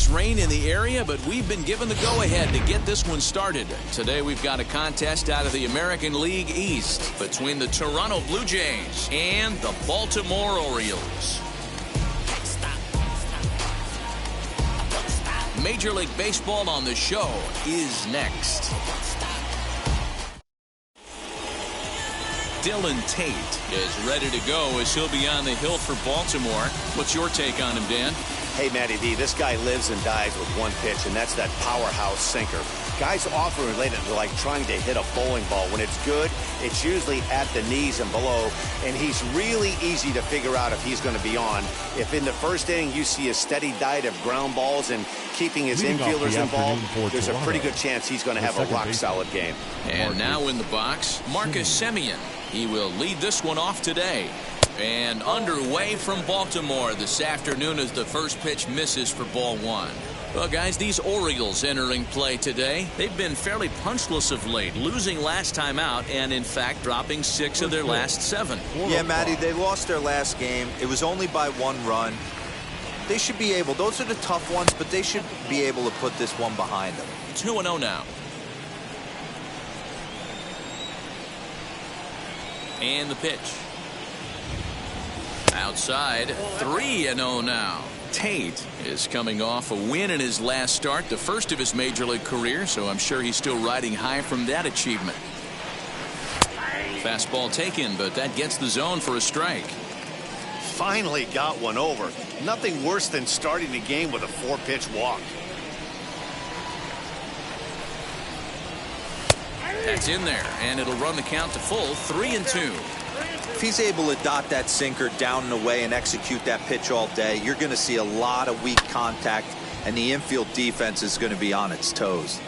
there's rain in the area, but we've been given the go-ahead to get this one started. Today we've got a contest out of the American League East between the Toronto Blue Jays and the Baltimore Orioles. Major League Baseball on the show is next. Dylan Tate is ready to go as he'll be on the hill for Baltimore. What's your take on him, Dan? Hey, Matty D, this guy lives and dies with one pitch, and that's that powerhouse sinker. Guys often relate it to like trying to hit a bowling ball. When it's good, it's usually at the knees and below, and he's really easy to figure out if he's going to be on. If in the first inning you see a steady diet of ground balls and keeping his infielders involved, there's a pretty good chance he's going to have a rock-solid game. And now in the box, Marcus Semien. He will lead this one off today. And underway from Baltimore this afternoon as the first pitch misses for ball one. Well, guys, these Orioles entering play today, they've been fairly punchless of late, losing last time out and, in fact, dropping 6 of their last 7. Yeah, Matty, they lost their last game. It was only by 1 run. They should be able, those are the tough ones, but they should be able to put this one behind them. 2-0 now. And the pitch. Outside, 3-0 now. Tate is coming off a win in his last start, the first of his major league career, so I'm sure he's still riding high from that achievement. Fastball taken, but that gets the zone for a strike. Finally got one over. Nothing worse than starting the game with a 4-pitch walk. That's in there, and it'll run the count to full, 3-2. If he's able to dot that sinker down and away and execute that pitch all day, you're going to see a lot of weak contact, and the infield defense is going to be on its toes.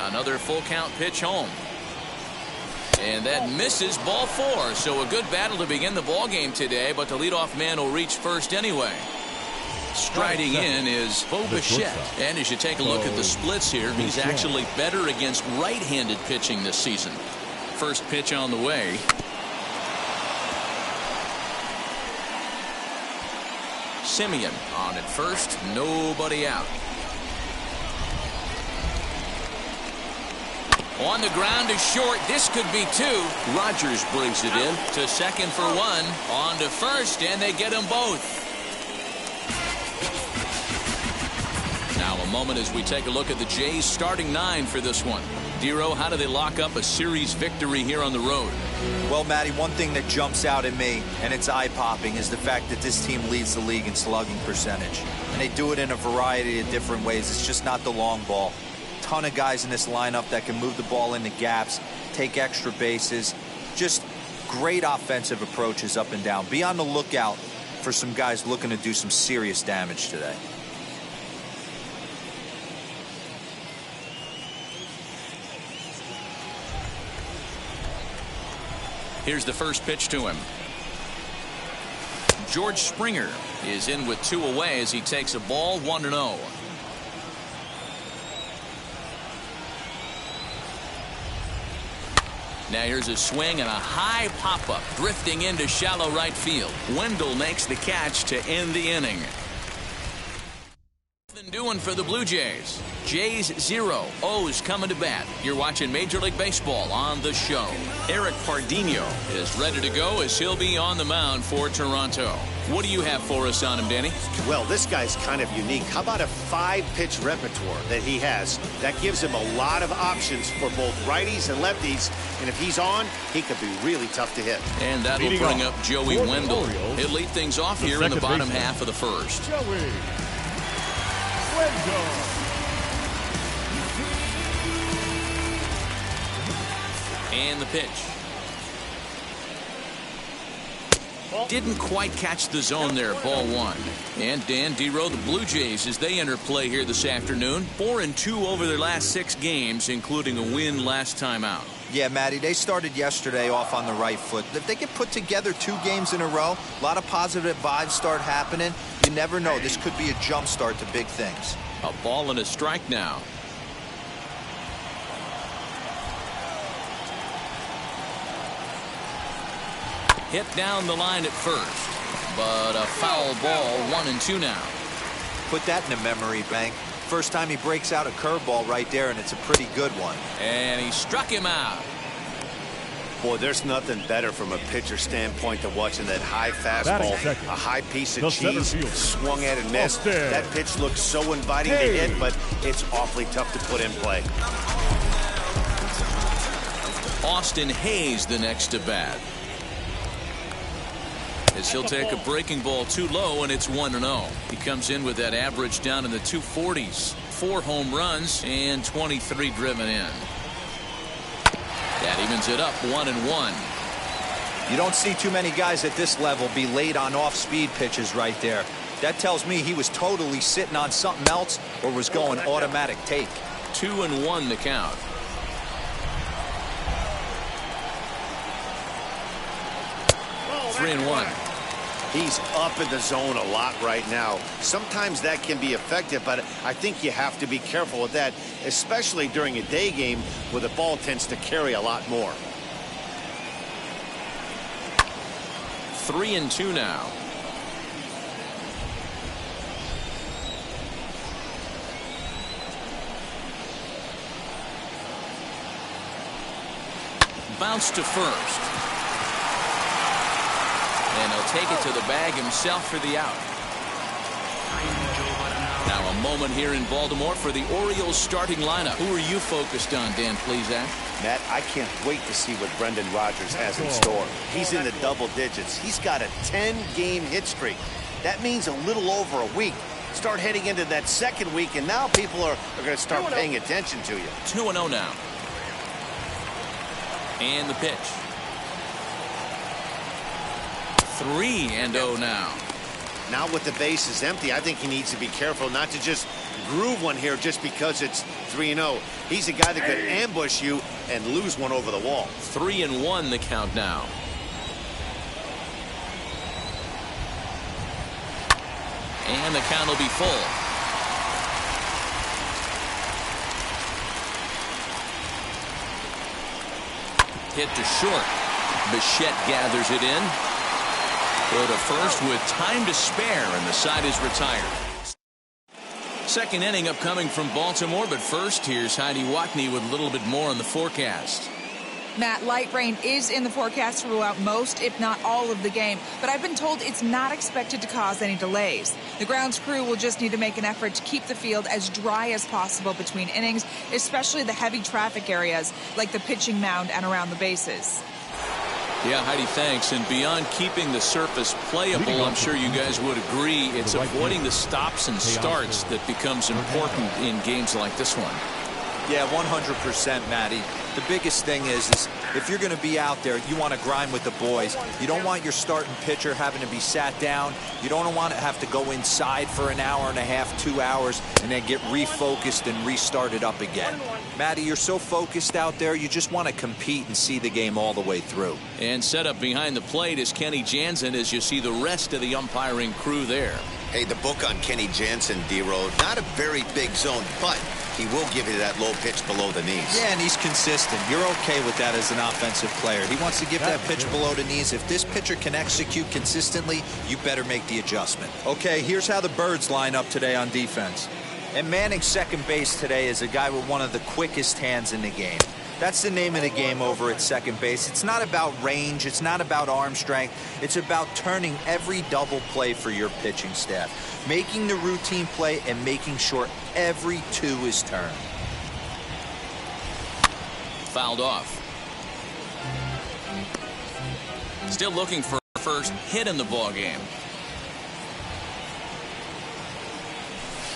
Another full count pitch home. And that misses, ball 4. So a good battle to begin the ball game today, but the leadoff man will reach first anyway. Striding in is Bo Bichette. And as you take a look at the splits here, he's actually better against right-handed pitching this season. First pitch on the way. Semien on at first, nobody out. On the ground is short. This could be 2. Rogers brings it in to second for 1. On to first, and they get them both. Now a moment as we take a look at the Jays starting 9 for this one. Dero, how do they lock up a series victory here on the road? Well, Matty, one thing that jumps out at me, and it's eye-popping, is the fact that this team leads the league in slugging percentage. And they do it in a variety of different ways. It's just not the long ball. Ton of guys in this lineup that can move the ball into gaps, take extra bases. Just great offensive approaches up and down. Be on the lookout for some guys looking to do some serious damage today. Here's the first pitch to him. George Springer is in with 2 away as he takes a ball, 1-0. Now here's a swing and a high pop-up drifting into shallow right field. Wendell makes the catch to end the inning. Nothing doing for the Blue Jays. Jays 0, O's coming to bat. You're watching Major League Baseball on the show. Eric Pardinho is ready to go as he'll be on the mound for Toronto. What do you have for us on him, Danny? Well, this guy's kind of unique. How about a 5-pitch repertoire that he has? That gives him a lot of options for both righties and lefties. And if he's on, he could be really tough to hit. And that'll bring up Joey Wendell. He'll lead things off here in the bottom half of the first. Joey Wendell. And the pitch. Didn't quite catch the zone there, ball 1. And Dan Dero, the Blue Jays, as they enter play here this afternoon, 4-2 over their last 6 games, including a win last time out. Yeah, Matty, they started yesterday off on the right foot. If they can put together 2 games in a row, a lot of positive vibes start happening. You never know. This could be a jump start to big things. A ball and a strike now. Hit down the line at first. but a foul ball, 1-2 now. Put that in a memory bank. First time he breaks out a curveball right there, and it's a pretty good one. And he struck him out. Boy, there's nothing better from a pitcher standpoint than watching that high fastball, a high piece of cheese, swung at and missed. That pitch looks so inviting to hit, but it's awfully tough to put in play. Austin Hayes the next to bat. As he'll take a breaking ball too low, and it's 1-0. He comes in with that average down in the 240s. 4 home runs and 23 driven in. That evens it up 1-1. You don't see too many guys at this level be late on off-speed pitches right there. That tells me he was totally sitting on something else or was going automatic take. 2-1 the count. Oh, 3-1. He's up in the zone a lot right now. Sometimes that can be effective, but I think you have to be careful with that, especially during a day game where the ball tends to carry a lot more. 3-2 now. Bounce to first. And he'll take it to the bag himself for the out. Now a moment here in Baltimore for the Orioles starting lineup. Who are you focused on, Dan Plesac? Matt, I can't wait to see what Brendan Rodgers has in store. He's in the double digits. He's got a 10-game hit streak. That means a little over a week. Start heading into that second week, and now people are going to start paying attention to you. 2-0 now. And the pitch. 3-0 now. Now with the bases empty, I think he needs to be careful not to just groove one here just because it's 3-0. He's a guy that could ambush you and lose one over the wall. 3-1 the count now. And the count will be full. Hit to short. Bichette gathers it in. Go to first with time to spare, and the side is retired. Second inning upcoming from Baltimore, but first, here's Heidi Watney with a little bit more on the forecast. Matt, light rain is in the forecast throughout most, if not all, of the game, but I've been told it's not expected to cause any delays. The grounds crew will just need to make an effort to keep the field as dry as possible between innings, especially the heavy traffic areas like the pitching mound and around the bases. Yeah, Heidi, thanks. And beyond keeping the surface playable, I'm sure you guys would agree, it's avoiding the stops and starts that becomes important in games like this one. Yeah, 100%, Matty. The biggest thing is if you're going to be out there, you want to grind with the boys. You don't want your starting pitcher having to be sat down. You don't want to have to go inside for an hour and a half, 2 hours, and then get refocused and restarted up again. Matty, you're so focused out there, you just want to compete and see the game all the way through. And set up behind the plate is Kenny Jansen as you see the rest of the umpiring crew there. Hey, the book on Kenny Jansen, D-Road, not a very big zone, but he will give you that low pitch below the knees. Yeah, and he's consistent. You're okay with that as an offensive player. He wants to give that pitch below the knees. If this pitcher can execute consistently, you better make the adjustment. Okay, here's how the Birds line up today on defense. And manning second base today is a guy with one of the quickest hands in the game. That's the name of the game over at second base. It's not about range. It's not about arm strength. It's about turning every double play for your pitching staff, making the routine play and making sure every two is turned. Fouled off. Still looking for first hit in the ball game.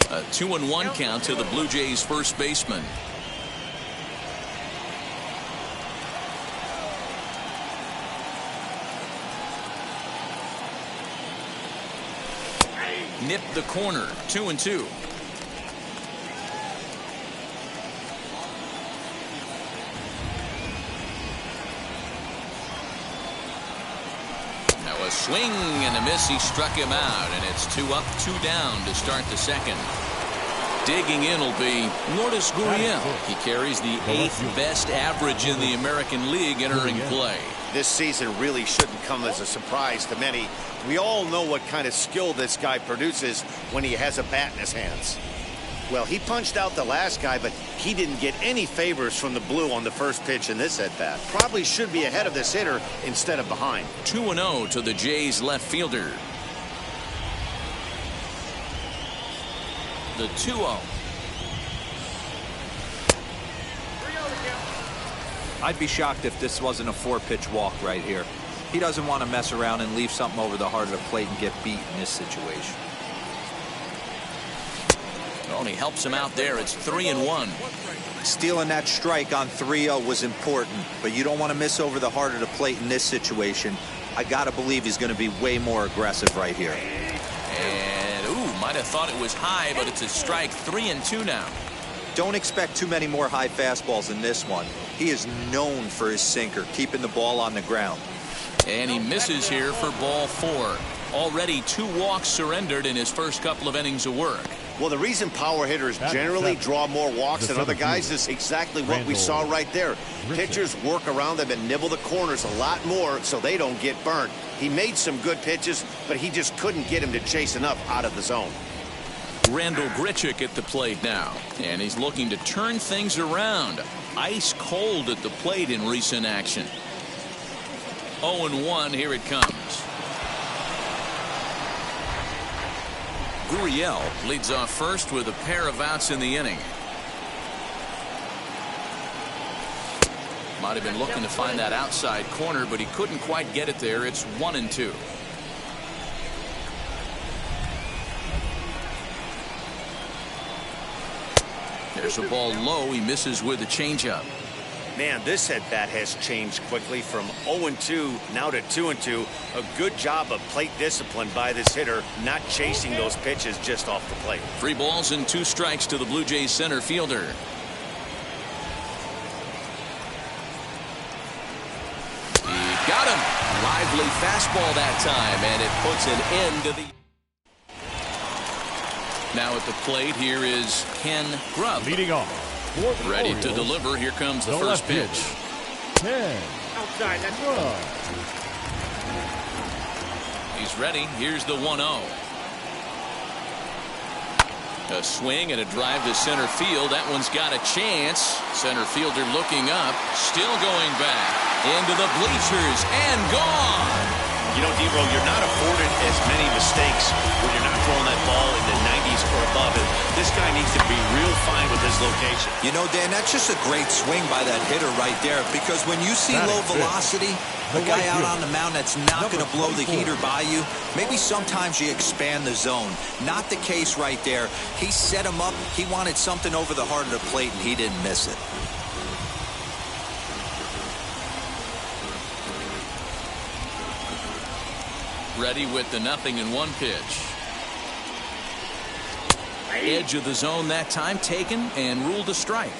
A 2-1 count to the Blue Jays first baseman. Nipped the corner, 2-2. Now a swing and a miss. He struck him out, and it's 2 up, 2 down to start the second. Digging in will be Lourdes Gurriel. He carries the 8th best average in the American League entering play. This season really shouldn't come as a surprise to many. We all know what kind of skill this guy produces when he has a bat in his hands. Well, he punched out the last guy, but he didn't get any favors from the blue on the first pitch in this at-bat. Probably should be ahead of this hitter instead of behind. 2-0 to the Jays left fielder. The 2-0. I'd be shocked if this wasn't a 4-pitch walk right here. He doesn't want to mess around and leave something over the heart of the plate and get beat in this situation. Well, he helps him out there. It's 3-1. Stealing that strike on 3-0 was important, but you don't want to miss over the heart of the plate in this situation. I got to believe he's going to be way more aggressive right here. And, might have thought it was high, but it's a strike. 3-2 now. Don't expect too many more high fastballs in this one. He is known for his sinker, keeping the ball on the ground. And he misses here for ball 4. Already 2 walks surrendered in his first couple of innings of work. Well, the reason power hitters generally draw more walks than other guys is exactly what we saw right there. Pitchers work around them and nibble the corners a lot more so they don't get burned. He made some good pitches, but he just couldn't get him to chase enough out of the zone. Randall Grichuk at the plate now, and he's looking to turn things around. Ice cold at the plate in recent action. 0-1, here it comes. Gurriel leads off first with a pair of outs in the inning. Might have been looking to find that outside corner, but he couldn't quite get it there. It's 1-2. There's a ball low. He misses with a changeup. Man, this at-bat has changed quickly from 0-2 now to 2-2. A good job of plate discipline by this hitter, not chasing those pitches just off the plate. 3 balls and 2 strikes to the Blue Jays center fielder. He got him. Lively fastball that time, and it puts an end to the... Now at the plate, here is Ken Grubb. Leading off. Ready to deliver. Here comes the first pitch. Outside, that's good. He's ready. Here's the 1-0. A swing and a drive to center field. That one's got a chance. Center fielder looking up. Still going back. Into the bleachers and gone. You know, Dero, you're not afforded as many mistakes when you're not throwing that ball in the 90s or above. And this guy needs to be real fine with his location. You know, Dan, that's just a great swing by that hitter right there, because when you see low velocity, a guy out on the mound that's not going to blow the heater by you, maybe sometimes you expand the zone. Not the case right there. He set him up. He wanted something over the heart of the plate, and he didn't miss it. Ready with the 0-1 pitch. Edge of the zone that time taken and ruled a strike.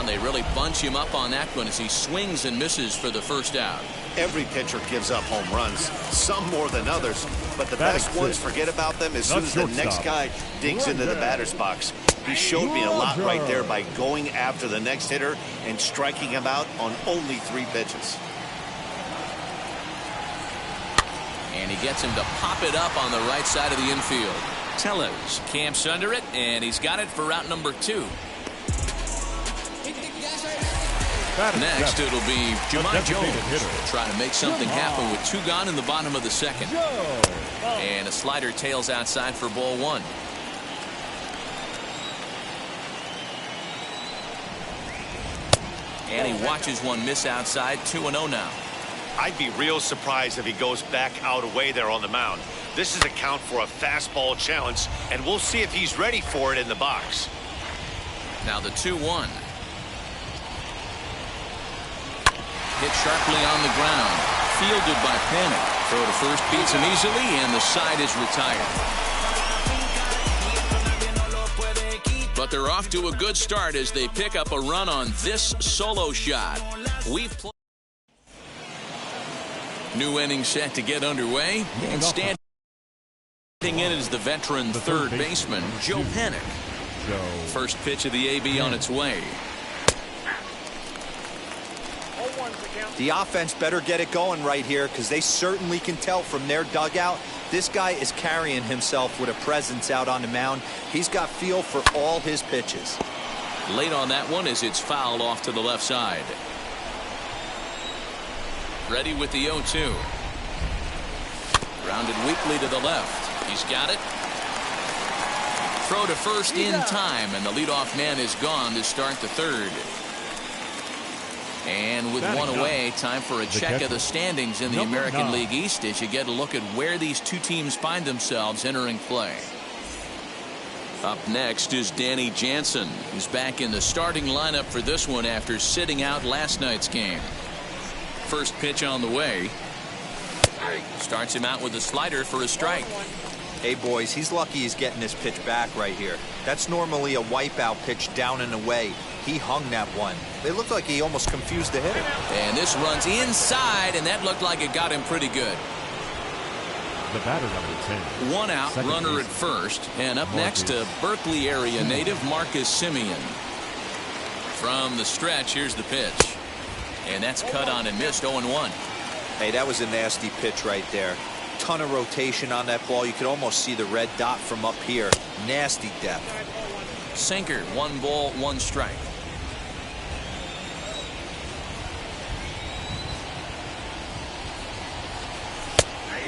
They really bunch him up on that one as he swings and misses for the first out. Every pitcher gives up home runs, some more than others, but the best ones forget about them as soon as the next guy digs into the batter's box. He showed me a lot right there by going after the next hitter and striking him out on only 3 pitches. And he gets him to pop it up on the right side of the infield. Tellez camps under it, and he's got it for route number 2. Next, it'll be Jahmai Jones trying to make something happen with 2 gone in the bottom of the second. And a slider tails outside for ball 1. And he watches one miss outside. 2-0 now. I'd be real surprised if he goes back out away there on the mound. This is a count for a fastball challenge, and we'll see if he's ready for it in the box. Now the 2-1. Hit sharply on the ground. Fielded by Panic. Throw to first beats him easily, and the side is retired. But they're off to a good start as they pick up a run on this solo shot. New inning set to get underway, and standing in is the veteran third baseman, Joe Panic. First pitch of the AB on its way. The offense better get it going right here, because they certainly can tell from their dugout this guy is carrying himself with a presence out on the mound. He's got feel for all his pitches. Late on that one as it's fouled off to the left side. Ready with the 0-2. Grounded weakly to the left. He's got it. Throw to first in time, and the leadoff man is gone to start the third. And with one away, time for a check of the standings in the American League East as you get a look at where these two teams find themselves entering play. Up next is Danny Jansen, who's back in the starting lineup for this one after sitting out last night's game. First pitch on the way. Starts him out with a slider for a strike. Hey, boys, he's lucky he's getting this pitch back right here. That's normally a wipeout pitch down and away. He hung that one. It looked like he almost confused the hitter. And this runs inside, and that looked like it got him pretty good. The batter, number 10. One out, Second runner base. at first. And up next to Berkeley area native Marcus Semien. From the stretch, here's the pitch. And that's cut on and missed. 0-1. Hey, that was a nasty pitch right there. Ton of rotation on that ball. You could almost see the red dot from up here. Nasty depth. Sinker, 1 ball, 1 strike.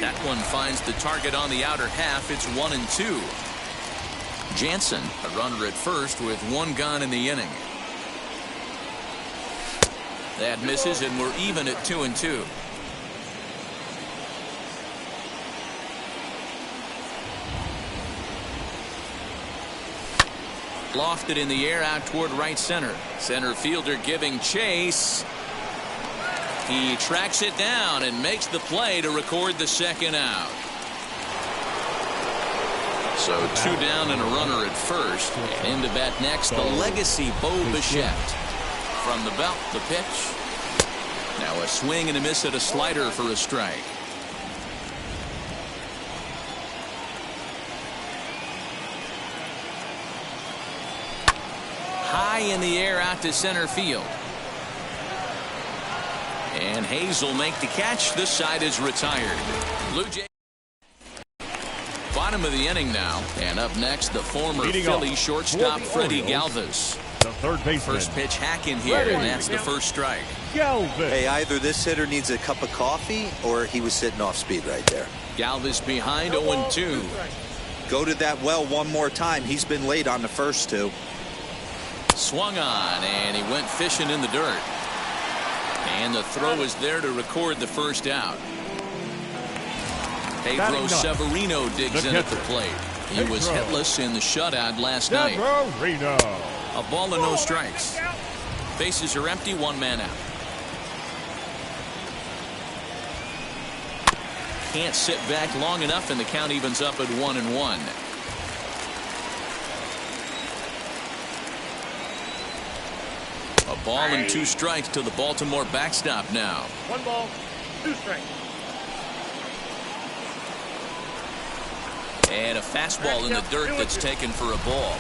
That one finds the target on the outer half. It's 1-2. Jansen, a runner at first with 1 gone in the inning. That misses, and we're even at 2-2. Lofted in the air out toward right center. Center fielder giving chase. He tracks it down and makes the play to record the second out. So 2 down and a runner at first. And into bat next, the legacy Bo Bichette. From the belt, the pitch. Now a swing and a miss at a slider for a strike. High in the air out to center field. And Hayes will make the catch. This side is retired. Blue Jays. Bottom of the inning now. And up next, the former Philly shortstop Freddie Galvis. The third baseman. First pitch hack in here, and that's the first strike. Galvis. Hey, either this hitter needs a cup of coffee or he was sitting off speed right there. Galvis behind 0-2. Go to that well one more time. He's been late on the first 2. Swung on, and he went fishing in the dirt. And the throw is there to record the first out. Pedro Severino digs in at the plate. He was hitless in the shutout last night. A ball and no strikes. Bases are empty, 1 man out. Can't sit back long enough, and the count evens up at 1-1. A ball and 2 strikes to the Baltimore backstop now. 1 ball, 2 strikes. And a fastball in the dirt that's taken for a ball.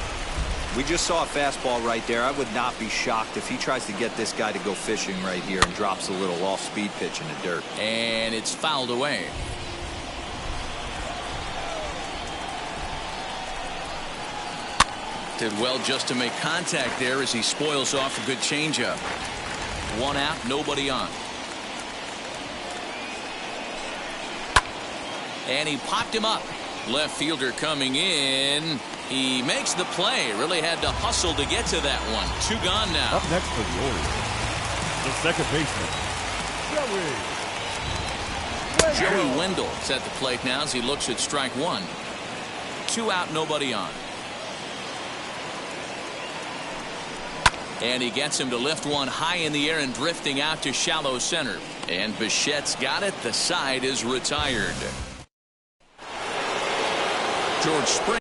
We just saw a fastball right there. I would not be shocked if he tries to get this guy to go fishing right here and drops a little off-speed pitch in the dirt. And it's fouled away. Did well just to make contact there as he spoils off a good changeup. 1 out, nobody on. And he popped him up. Left fielder coming in. He makes the play. Really had to hustle to get to that one. 2 gone now. Up next for the Orioles, the second baseman, Joey Wendell is at the plate now as he looks at strike 1. 2 out, nobody on. And he gets him to lift one high in the air and drifting out to shallow center. And Bichette's got it. The side is retired. George Springer.